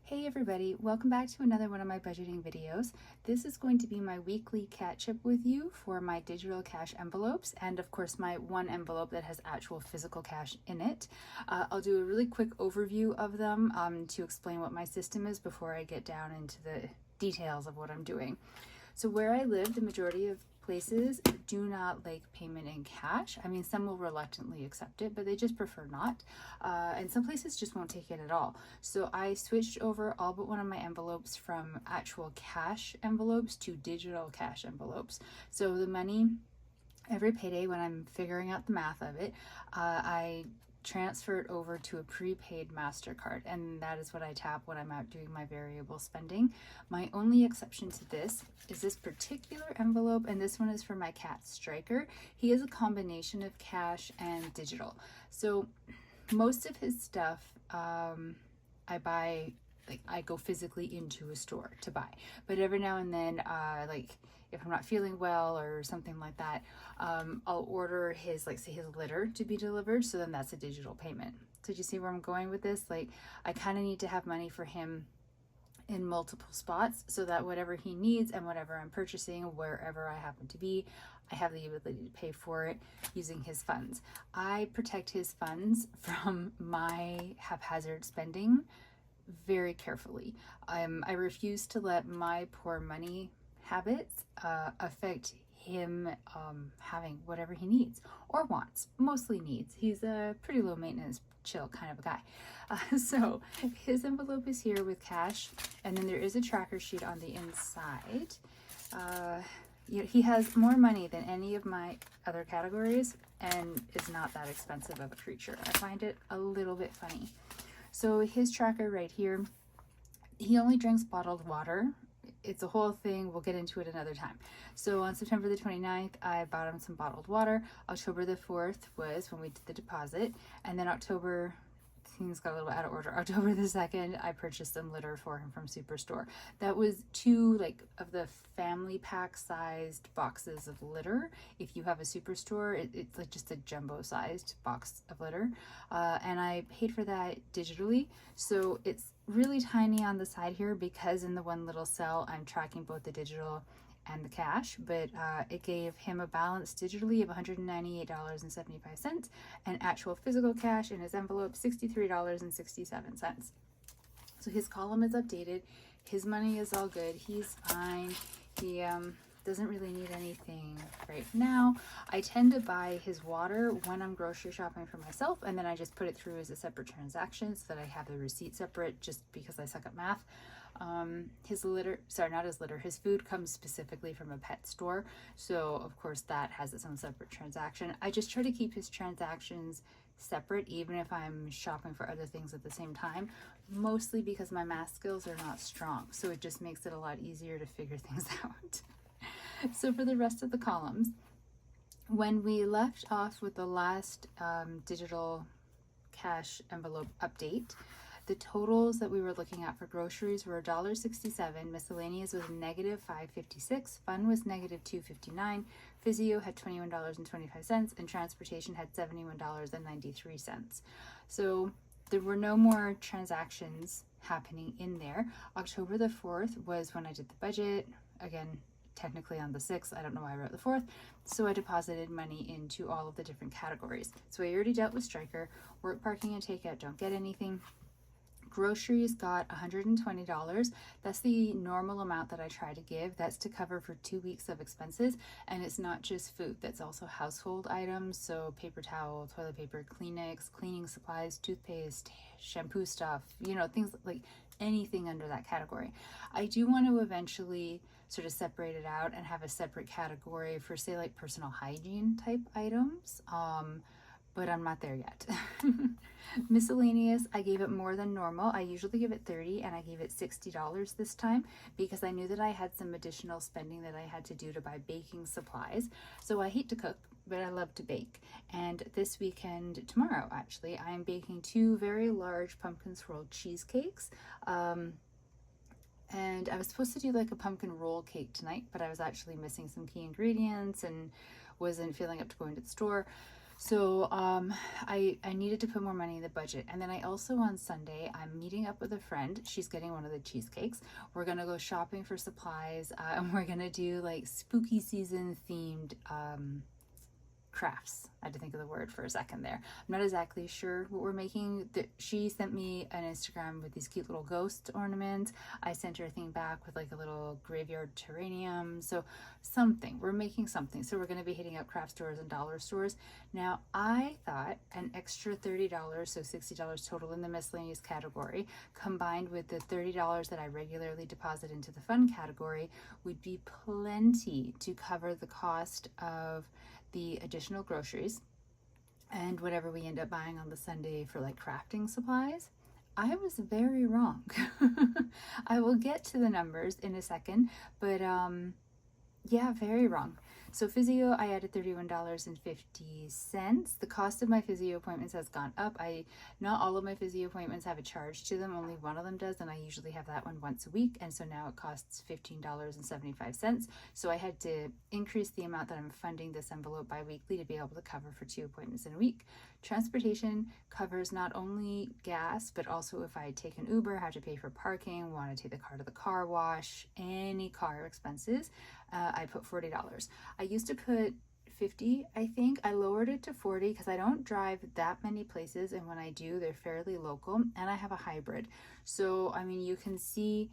Hey everybody, welcome back to another one of my budgeting videos. This is going to be my weekly catch up with you for my digital cash envelopes and of course my one envelope that has actual physical cash in it. I'll do a really quick overview of them to explain what my system is before I get down into the details of what I'm doing. So where I live, the majority of places do not like payment in cash. I mean, some will reluctantly accept it, but they just prefer not. And some places just won't take it at all. So I switched over all but one of my envelopes from actual cash envelopes to digital cash envelopes. So the money, every payday when I'm figuring out the math of it, I transfer it over to a prepaid MasterCard, and that is what I tap when I'm out doing my variable spending. My only exception to this is this particular envelope, and this one is for my cat Striker. He is a combination of cash and digital. So most of his stuff I buy, like I go physically into a store to buy, but every now and then like if I'm not feeling well or something like that, I'll order his, like say his litter to be delivered, so then that's a digital payment. So do you see where I'm going with this? Like I kind of need to have money for him in multiple spots so that whatever he needs and whatever I'm purchasing wherever I happen to be, I have the ability to pay for it using his funds. I protect his funds from my haphazard spending very carefully. I refuse to let my poor money habits affect him having whatever he needs or wants, mostly needs. He's a pretty low maintenance, chill kind of a guy. So his envelope is here with cash, and then there is a tracker sheet on the inside. He has more money than any of my other categories and is not that expensive of a creature. I find it a little bit funny. So his tracker right here, he only drinks bottled water. It's a whole thing. We'll get into it another time. So on September the 29th, I bought him some bottled water. October the 4th was when we did the deposit. And then October, things got a little out of order. October the 2nd, I purchased some litter for him from Superstore. That was two of the family pack sized boxes of litter. If you have a Superstore, it's like just a jumbo sized box of litter. And I paid for that digitally. So it's really tiny on the side here because in the one little cell, I'm tracking both the digital and the cash, but it gave him a balance digitally of $198.75 and actual physical cash in his envelope $63.67. So his column is updated. His money is all good. He's fine. He doesn't really need anything right now. I tend to buy his water when I'm grocery shopping for myself, and then I just put it through as a separate transaction so that I have the receipt separate, just because I suck at math. His litter, sorry, not his litter, his food comes specifically from a pet store, so of course that has its own separate transaction. I just try to keep his transactions separate even if I'm shopping for other things at the same time, mostly because my math skills are not strong, so it just makes it a lot easier to figure things out. So for the rest of the columns, when we left off with the last digital cash envelope update, the totals that we were looking at for groceries were $1.67, miscellaneous was negative $5.56, fun was negative $2.59, physio had $21.25, and transportation had $71.93. So there were no more transactions happening in there. October the 4th was when I did the budget. Again, technically on the 6th, I don't know why I wrote the 4th, so I deposited money into all of the different categories. So I already dealt with Striker. Work, parking, and takeout don't get anything. Groceries got $120. That's the normal amount that I try to give. That's to cover for 2 weeks of expenses, and it's not just food, that's also household items, so paper towel, toilet paper, Kleenex, cleaning supplies, toothpaste, shampoo stuff, things like anything under that category. I do want to eventually sort of separate it out and have a separate category for, say, like personal hygiene type items, but I'm not there yet. Miscellaneous, I gave it more than normal. I usually give it $30 and I gave it $60 this time because I knew that I had some additional spending that I had to do to buy baking supplies. So I hate to cook, but I love to bake. And this weekend, tomorrow actually, I am baking 2 very large pumpkin swirl cheesecakes. And I was supposed to do like a pumpkin roll cake tonight, but I was actually missing some key ingredients and wasn't feeling up to going to the store. So I needed to put more money in the budget. And then I also, on Sunday, I'm meeting up with a friend. She's getting one of the cheesecakes. We're gonna go shopping for supplies, and we're gonna do like spooky season themed crafts. I had to think of the word for a second there. I'm not exactly sure what we're making. She sent me an Instagram with these cute little ghost ornaments. I sent her a thing back with like a little graveyard terrarium. So something, we're making something. So we're going to be hitting up craft stores and dollar stores. Now I thought an extra $30, so $60 total in the miscellaneous category, combined with the $30 that I regularly deposit into the fun category, would be plenty to cover the cost of the additional groceries and whatever we end up buying on the Sunday for like crafting supplies. I was very wrong. I will get to the numbers in a second, but yeah, very wrong. So physio, I added $31.50. The cost of my physio appointments has gone up. Not all of my physio appointments have a charge to them. Only one of them does, and I usually have that one once a week. And so now it costs $15.75. So I had to increase the amount that I'm funding this envelope bi-weekly to be able to cover for 2 appointments in a week. Transportation covers not only gas, but also if I take an Uber, have to pay for parking, want to take the car to the car wash, any car expenses. I put $40. I used to put 50, I think. I lowered it to 40 because I don't drive that many places, and when I do, they're fairly local, and I have a hybrid. So, I mean, you can see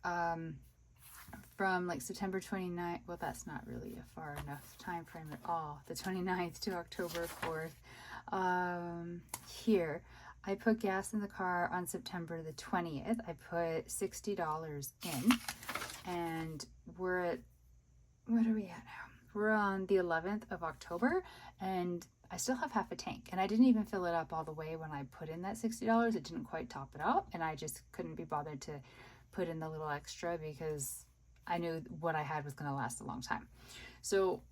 from like September 29th, well, that's not really a far enough time frame at all, the 29th to October 4th. Here, I put gas in the car on September the 20th. I put $60 in, and we're at, what are we at now? We're on the 11th of October, and I still have half a tank, and I didn't even fill it up all the way when I put in that $60. It didn't quite top it up, and I just couldn't be bothered to put in the little extra because I knew what I had was going to last a long time. So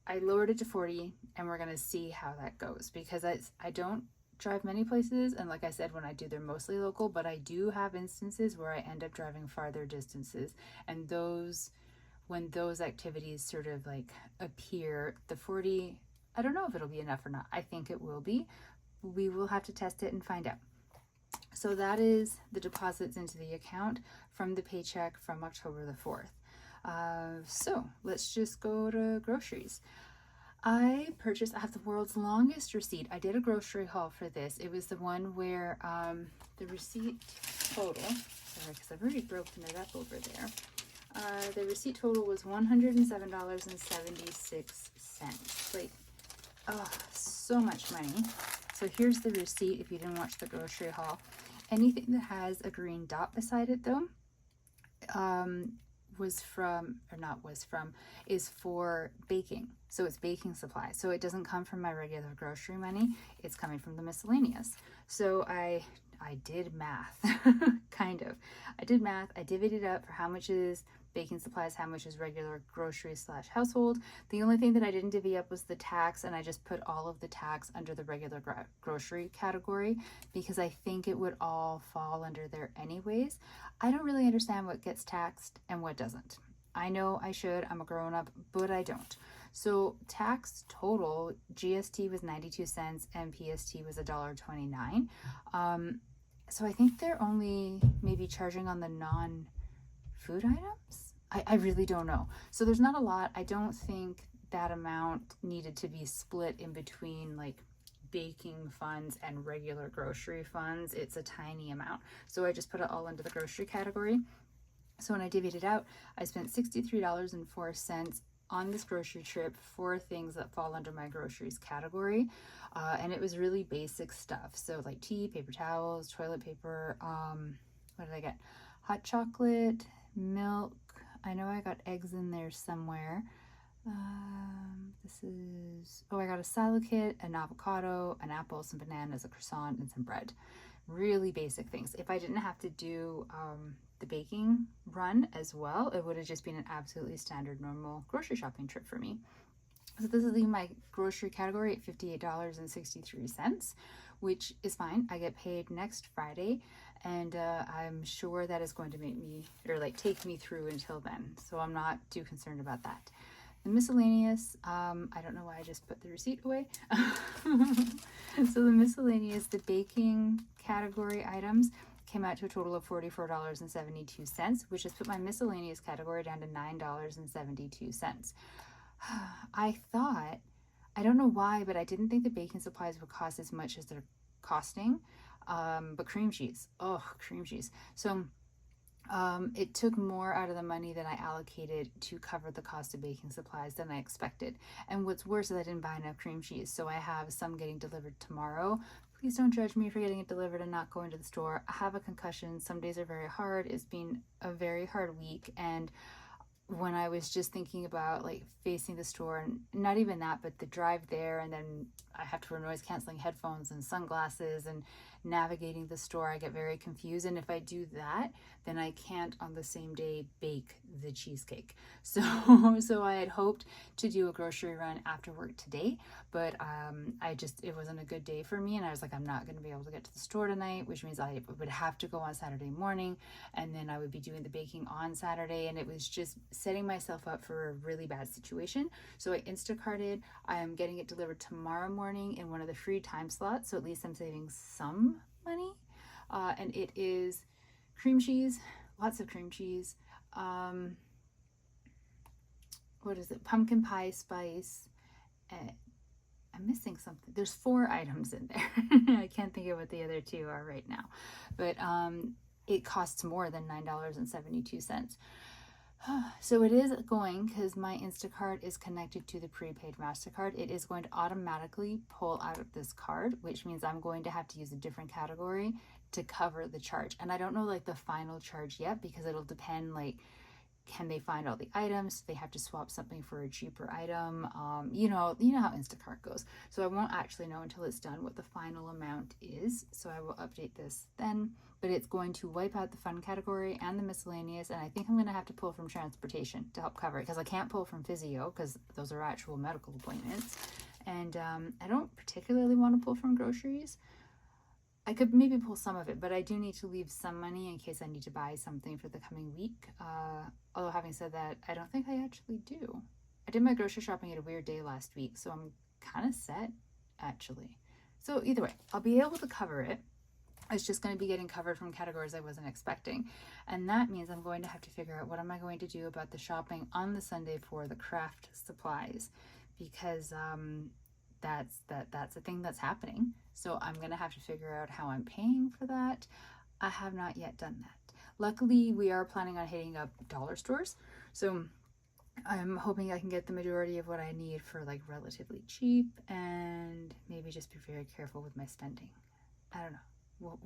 I lowered it to 40, and we're going to see how that goes, because I don't drive many places, and like I said, when I do, they're mostly local, but I do have instances where I end up driving farther distances, and when those activities sort of like appear, the 40, I don't know if it'll be enough or not. I think it will be. We will have to test it and find out. So that is the deposits into the account from the paycheck from October the 4th. So let's just go to groceries. I have the world's longest receipt. I did a grocery haul for this. It was the one where the receipt total, sorry, because I've already broken it up over there. The receipt total was $107.76. Like, oh, so much money. So here's the receipt if you didn't watch the grocery haul. Anything that has a green dot beside it, though, is for baking. So it's baking supplies. So it doesn't come from my regular grocery money. It's coming from the miscellaneous. So I did math, kind of. I did math. I divvied it up for how much is baking supplies, how much is regular groceries / household. The only thing that I didn't divvy up was the tax, and I just put all of the tax under the regular grocery category because I think it would all fall under there anyways. I don't really understand what gets taxed and what doesn't. I know I should, I'm a grown-up, but I don't. So tax total, GST was 92 cents and PST was $1.29. So I think they're only maybe charging on the non-food items. I really don't know. So there's not a lot. I don't think that amount needed to be split in between like baking funds and regular grocery funds. It's a tiny amount. So I just put it all into the grocery category. So when I divvied it out, I spent $63.04 on this grocery trip for things that fall under my groceries category. And it was really basic stuff. So like tea, paper towels, toilet paper, what did I get? Hot chocolate, milk. I know I got eggs in there somewhere. I got a salad kit, an avocado, an apple, some bananas, a croissant, and some bread. Really basic things. If I didn't have to do the baking run as well, it would have just been an absolutely standard normal grocery shopping trip for me. So this is my grocery category at $58.63, which is fine. I get paid next Friday, and I'm sure that is going to make me, or like take me through until then. So I'm not too concerned about that. The miscellaneous, I don't know why I just put the receipt away. So the miscellaneous, the baking category items came out to a total of $44.72, which has put my miscellaneous category down to $9.72. I thought, I don't know why, but I didn't think the baking supplies would cost as much as they're costing. But cream cheese, oh, cream cheese. So it took more out of the money than I allocated to cover the cost of baking supplies than I expected. And what's worse is I didn't buy enough cream cheese, so I have some getting delivered tomorrow. Please don't judge me for getting it delivered and not going to the store. I have a concussion. Some days are very hard. It's been a very hard week, and when I was just thinking about like facing the store, and not even that, but the drive there, and then I have to wear noise canceling headphones and sunglasses and navigating the store, I get very confused. And if I do that, then I can't on the same day bake the cheesecake. So I had hoped to do a grocery run after work today, but it wasn't a good day for me, and I was like, I'm not going to be able to get to the store tonight, which means I would have to go on Saturday morning, and then I would be doing the baking on Saturday, and it was just setting myself up for a really bad situation. So I Instacarted. I am getting it delivered tomorrow morning in one of the free time slots, so at least I'm saving some money. And it is cream cheese, lots of cream cheese. What is it? Pumpkin pie spice. I'm missing something. There's 4 items in there. I can't think of what the other 2 are right now, but it costs more than $9.72. So it is going, because my Instacart is connected to the prepaid MasterCard, it is going to automatically pull out of this card, which means I'm going to have to use a different category to cover the charge. And I don't know like the final charge yet, because it'll depend, like, can they find all the items? They have to swap something for a cheaper item. You know how Instacart goes. So I won't actually know until it's done what the final amount is. So I will update this then. But it's going to wipe out the fun category and the miscellaneous. And I think I'm going to have to pull from transportation to help cover it, because I can't pull from physio, because those are actual medical appointments. And I don't particularly want to pull from groceries. I could maybe pull some of it, but I do need to leave some money in case I need to buy something for the coming week. Although having said that, I don't think I actually do. I did my grocery shopping at a weird day last week, so I'm kind of set, actually. So either way, I'll be able to cover it. It's just going to be getting covered from categories I wasn't expecting. And that means I'm going to have to figure out what am I going to do about the shopping on the Sunday for the craft supplies, because that's a thing that's happening. So I'm going to have to figure out how I'm paying for that. I have not yet done that. Luckily, we are planning on hitting up dollar stores. So I'm hoping I can get the majority of what I need for like relatively cheap, and maybe just be very careful with my spending. I don't know.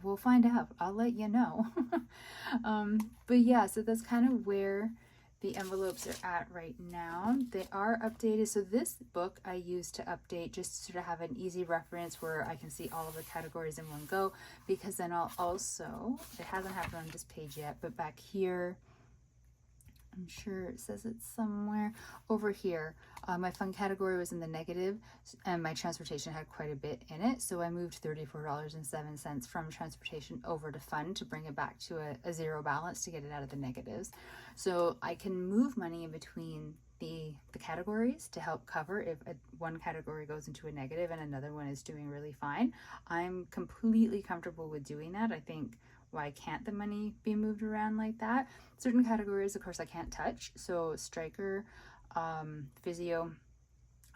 We'll find out. I'll let you know. But yeah, so that's kind of where the envelopes are at right now. They are updated. So this book I use to update, just to sort of have an easy reference where I can see all of the categories in one go, because then I'll also, it hasn't happened on this page yet, but back here, I'm sure it says it somewhere over here. My fun category was in the negative, and my transportation had quite a bit in it. So I moved $34.07 from transportation over to fun to bring it back to a zero balance to get it out of the negatives. So I can move money in between the categories to help cover if one category goes into a negative and another one is doing really fine. I'm completely comfortable with doing that. I think, why can't the money be moved around like that? Certain categories, of course, I can't touch. So Striker, physio,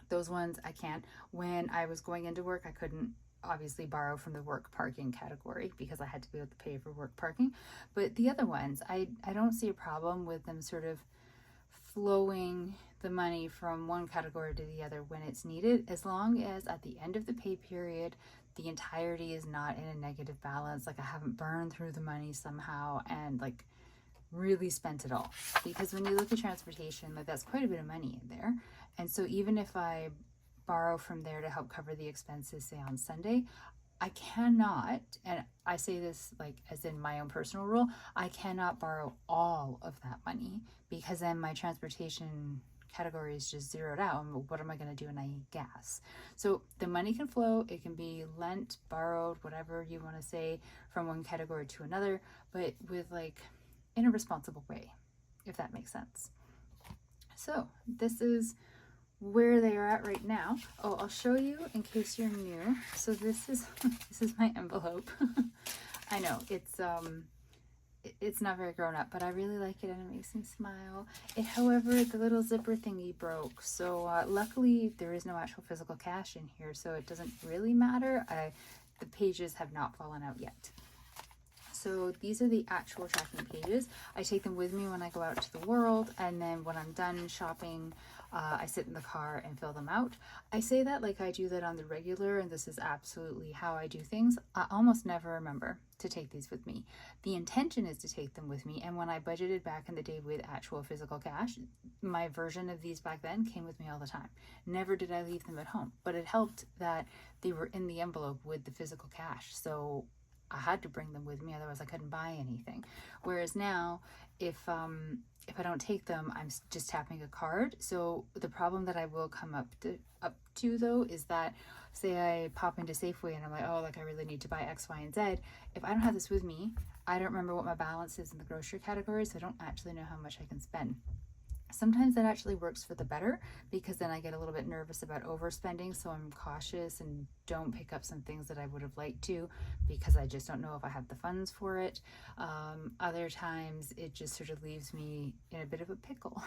those ones I can't. When I was going into work, I couldn't obviously borrow from the work parking category because I had to be able to pay for work parking. But the other ones, I don't see a problem with them sort of flowing the money from one category to the other when it's needed, as long as at the end of the pay period, the entirety is not in a negative balance. Like I haven't burned through the money somehow and like really spent it all. Because when you look at transportation, like that's quite a bit of money in there. And so even if I borrow from there to help cover the expenses, say on Sunday, I cannot, and I say this like as in my own personal rule, I cannot borrow all of that money, because then my transportation category is just zeroed out. And what am I going to do when I eat gas? So the money can flow. It can be lent, borrowed, whatever you want to say, from one category to another, but with like in a responsible way, if that makes sense. So this is where they are at right now. Oh, I'll show you in case you're new. So this is this is my envelope. I know it's not very grown up, but I really like it and it makes me smile. However, the little zipper thingy broke. So luckily there is no actual physical cash in here, so it doesn't really matter. The pages have not fallen out yet. So these are the actual tracking pages. I take them with me when I go out to the world, and then when I'm done shopping, I sit in the car and fill them out. I say that like I do that on the regular, and this is absolutely how I do things. I almost never remember to take these with me. The intention is to take them with me, and when I budgeted back in the day with actual physical cash, my version of these back then came with me all the time. Never did I leave them at home, but it helped that they were in the envelope with the physical cash. So I had to bring them with me, otherwise I couldn't buy anything. Whereas now, if I don't take them, I'm just tapping a card. So the problem that I will come up to though is that, say I pop into Safeway and I'm like, oh, like I really need to buy X, Y, and Z. If I don't have this with me, I don't remember what my balance is in the grocery category, so I don't actually know how much I can spend. Sometimes that actually works for the better, because then I get a little bit nervous about overspending, so I'm cautious and don't pick up some things that I would have liked to, because I just don't know if I have the funds for it. Other times it just sort of leaves me in a bit of a pickle.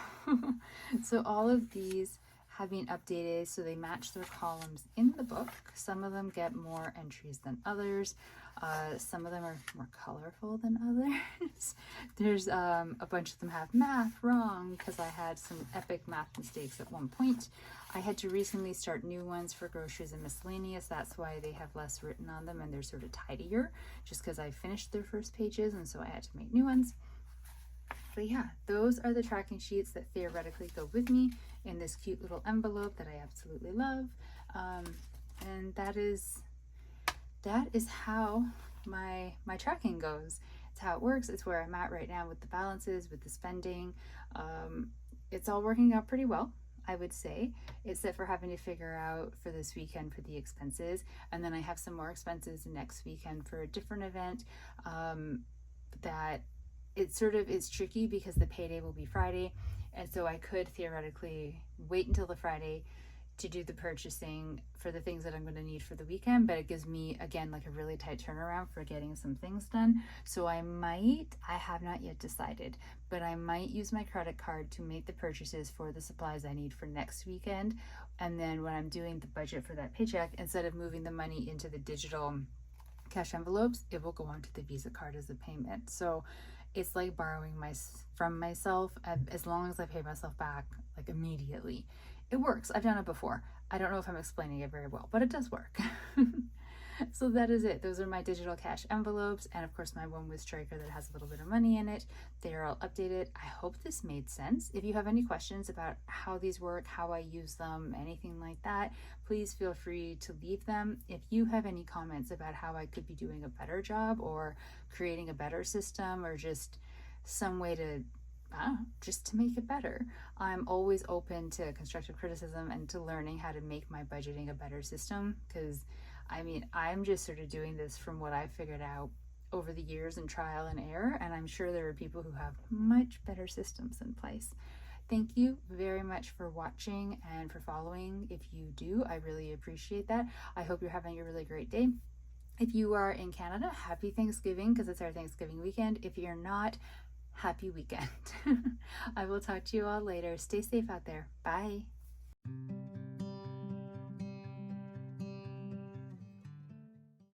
So all of these have been updated so they match their columns in the book. Some of them get more entries than others. Some of them are more colorful than others. There's a bunch of them have math wrong because I had some epic math mistakes at one point. I had to recently start new ones for groceries and miscellaneous. That's why they have less written on them and they're sort of tidier, just because I finished their first pages, and so I had to make new ones. But yeah, those are the tracking sheets that theoretically go with me in this cute little envelope that I absolutely love. And that is how my tracking goes. It's how it works. It's where I'm at right now with the balances, with the spending. It's all working out pretty well, I would say, except for having to figure out for this weekend for the expenses. And then I have some more expenses next weekend for a different event that it's tricky because the payday will be Friday. And so I could theoretically wait until the Friday to do the purchasing for the things that I'm going to need for the weekend, but it gives me, again, like a really tight turnaround for getting some things done. So I have not yet decided, but I might use my credit card to make the purchases for the supplies I need for next weekend. And then when I'm doing the budget for that paycheck, instead of moving the money into the digital cash envelopes, it will go onto the Visa card as a payment. So it's like borrowing from myself, as long as I pay myself back like immediately. It works. I've done it before. I don't know if I'm explaining it very well, but it does work. So that is it. Those are my digital cash envelopes, and of course my one with Striker that has a little bit of money in it. They are all updated. I hope this made sense. If you have any questions about how these work, how I use them, anything like that, please feel free to leave them. If you have any comments about how I could be doing a better job or creating a better system, or just some way to just to make it better, I'm always open to constructive criticism and to learning how to make my budgeting a better system, because I mean, I'm just sort of doing this from what I figured out over the years and trial and error, and I'm sure there are people who have much better systems in place. Thank you very much for watching and for following. If you do, I really appreciate that. I hope you're having a really great day. If you are in Canada, happy Thanksgiving, because it's our Thanksgiving weekend. If you're not, happy weekend. I will talk to you all later. Stay safe out there. Bye.